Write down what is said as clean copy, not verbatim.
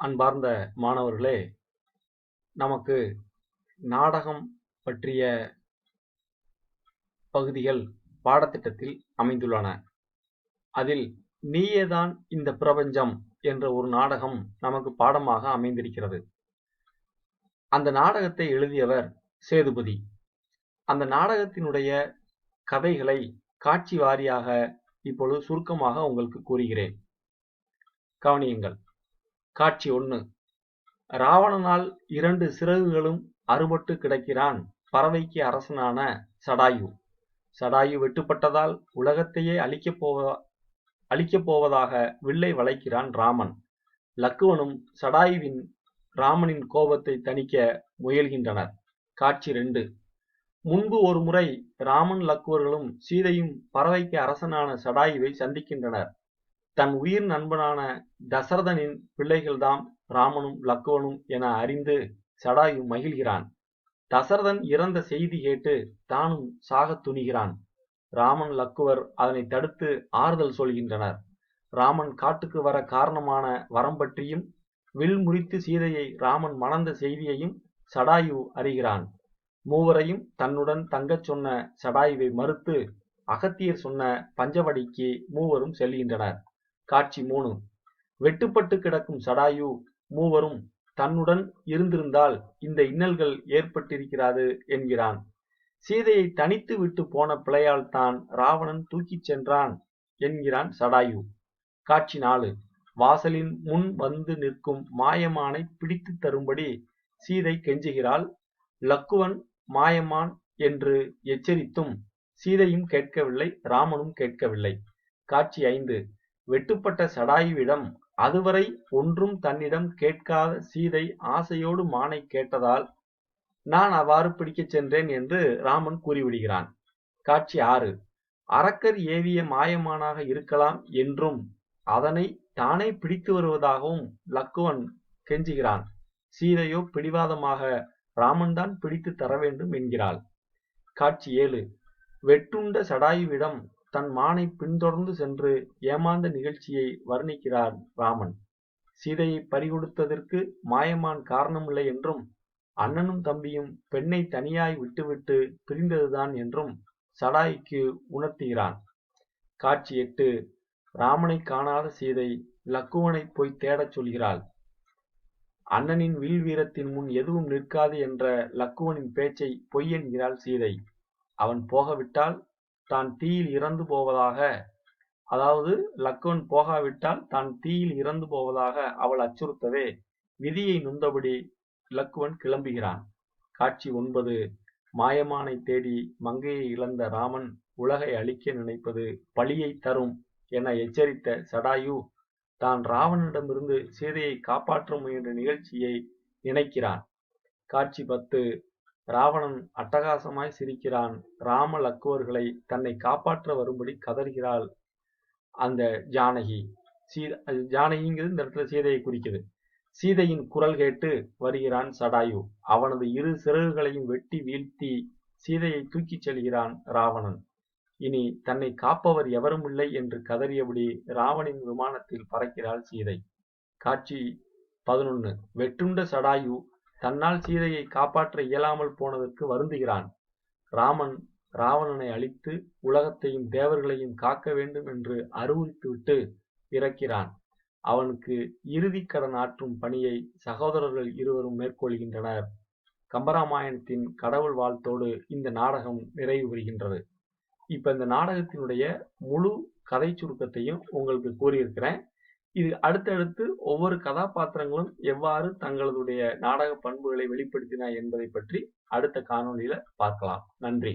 அன்பார்ந்த மாணவர்களே, நமக்கு நாடகம் பற்றிய பகுதிகள் பாடத்திட்டத்தில் அமைந்துள்ளன. அதில் நீயேதான் இந்த பிரபஞ்சம் என்ற ஒரு நாடகம் நமக்கு பாடமாக அமைந்திருக்கிறது. அந்த நாடகத்தை எழுதியவர் சேதுபதி. அந்த நாடகத்தினுடைய கதைகளை காட்சி வாரியாக இப்பொழுது சுருக்கமாக உங்களுக்கு கூறுகிறேன். கவனியுங்கள். காட்சி 1. ராவணனால் 2 சிறகுகளும் அறுபட்டு கிடக்கிறான் பறவைக்கு அரசனான சடாயு. சடாயு வெட்டுப்பட்டதால் உலகத்தையே அழிக்கப் போவதாக வில்லை வளைக்கிறான் ராமன். லக்குவனும் சடாயுவின் ராமனின் கோபத்தை தணிக்க முயல்கின்றனர். காட்சி 2. முன்பு ஒரு முறை ராமன் லக்குவர்களும் சீதையும் பறவைக்கு அரசனான சடாயுவை சந்திக்கின்றனர். தன் உயிர் நண்பனான தசரதனின் பிள்ளைகள்தாம் ராமனும் லக்குவனும் என அறிந்து சடாயு மகிழ்கிறான். தசரதன் இறந்த செய்தி கேட்டு தானும் சாகத் துணிகிறான். ராமன் லக்குவர் அதனை தடுத்து ஆறுதல் சொல்கின்றனர். ராமன் காட்டுக்கு வர காரணமான வரம் பற்றியும் வில் முறித்து சீதையை ராமன் மணந்த செய்தியையும் சடாயு அறிகிறான். மூவரையும் தன்னுடன் தங்கச் சொன்ன சடாயுவை மறுத்து அகத்தியர் சொன்ன பஞ்சவடிக்கு மூவரும் செல்கின்றனர். காட்சி 3. வெட்டுப்பட்டு கிடக்கும் சடாயு மூவரும் தன்னுடன் இருந்திருந்தால் இந்த இன்னல்கள் ஏற்பட்டிருக்கிறாது என்கிறான். சீதையை தனித்து விட்டு போன பிழையால் தான் ராவணன் தூக்கிச் சென்றான் என்கிறான் சடாயு. காட்சி 4. வாசலின் முன் வந்து நிற்கும் மாயமானை பிடித்து தரும்படி சீதை கெஞ்சுகிறாள். லக்குவன் மாயமான் என்று எச்சரித்தும் சீதையும் கேட்கவில்லை, ராமனும் கேட்கவில்லை. காட்சி 5. வெட்டுப்பட்ட சடாயுவிடம் அதுவரை ஒன்றும் தன்னிடம் கேட்காத சீதை ஆசையோடு மானை கேட்டதால் நான் அவ்வாறு பிடிக்கச் சென்றேன் என்று ராமன் கூறிவிடுகிறான். காட்சி 6. அரக்கர் ஏவிய மாயமானாக இருக்கலாம் என்றும் அதனை தானே பிடித்து வருவதாகவும் லக்குவன் கெஞ்சுகிறான். சீதையோ பிடிவாதமாக ராமன்தான் பிடித்து தர வேண்டும் என்கிறாள். காட்சி 7. வெட்டுண்ட சடாயுவிடம் தன் மானை பின்தொடர்ந்து சென்று ஏமாந்த நிகழ்ச்சியை வர்ணிக்கிறார் ராமன். சீதையை பறிகொடுத்ததற்கு மாயமான் காரணமில்லை என்றும் அண்ணனும் தம்பியும் பெண்ணை தனியாய் விட்டுவிட்டு பிரிந்ததுதான் என்றும் சடாயுக்கு உணர்த்துகிறான். காட்சி 8. ராமனை காணாத சீதை லக்குவனை போய் தேடச் சொல்கிறாள். அண்ணனின் வில் வீரத்தின் முன் எதுவும் நிற்காது என்ற லக்குவனின் பேச்சை பொய் என்கிறாள் சீதை. அவன் போகவிட்டால் தான் தீயில் இறந்து போவதாக, அதாவது லக்குவன் போகாவிட்டால் தான் தீயில் இறந்து போவதாக அவள் அச்சுறுத்தவே விதியை நொந்தபடி லக்குவன் கிளம்புகிறான். காட்சி 9. மாயமானை தேடி மங்கையை இழந்த ராமன் உலகை அழிக்க நினைப்பது பழியை தரும் என எச்சரித்த சடாயு தான் ராவணனிடமிருந்து சீதையை காப்பாற்ற முயன்ற நிகழ்ச்சியை நினைக்கிறான். காட்சி 10. ராவணன் அட்டகாசமாய் சிரிக்கிறான். ராம லக்குவர்களை தன்னை காப்பாற்ற வரும்படி கதறுகிறாள் அந்த ஜானகி. ஜானகிங்கிறது இந்த இடத்துல சீதையை குறிக்குது. சீதையின் குரல் கேட்டு வருகிறான் சடாயு. அவனது 2 சிறகுகளையும் வெட்டி வீழ்த்தி சீதையை தூக்கிச் செல்கிறான் ராவணன். இனி தன்னை காப்பவர் எவரும் இல்லை என்று கதறியபடி ராவணின் விமானத்தில் பறக்கிறாள் சீதை. காட்சி 11. வெட்டுண்ட சடாயு தன்னால் சீதையை காப்பாற்ற இயலாமல் போனதற்கு வருந்துகிறான். ராமன் ராவணனை அழித்து உலகத்தையும் தேவர்களையும் காக்க வேண்டும் என்று அறிவுறுத்திவிட்டு இறக்கிறான். அவனுக்கு இறுதி கடன் ஆற்றும் பணியை சகோதரர்கள் இருவரும் மேற்கொள்கின்றனர். கம்பராமாயணத்தின் கடவுள் வாழ்த்தோடு இந்த நாடகம் நிறைவு பெறுகின்றது. இப்ப இந்த நாடகத்தினுடைய முழு கதை சுருக்கத்தையும் உங்களுக்கு கூறியிருக்கிறேன். இது அடுத்தடுத்து ஒவ்வொரு கதாபாத்திரங்களும் எவ்வாறு தங்களுடைய நாடக பண்புகளை வெளிப்படுத்தின என்பதை பற்றி அடுத்த காணொளியில பார்க்கலாம். நன்றி.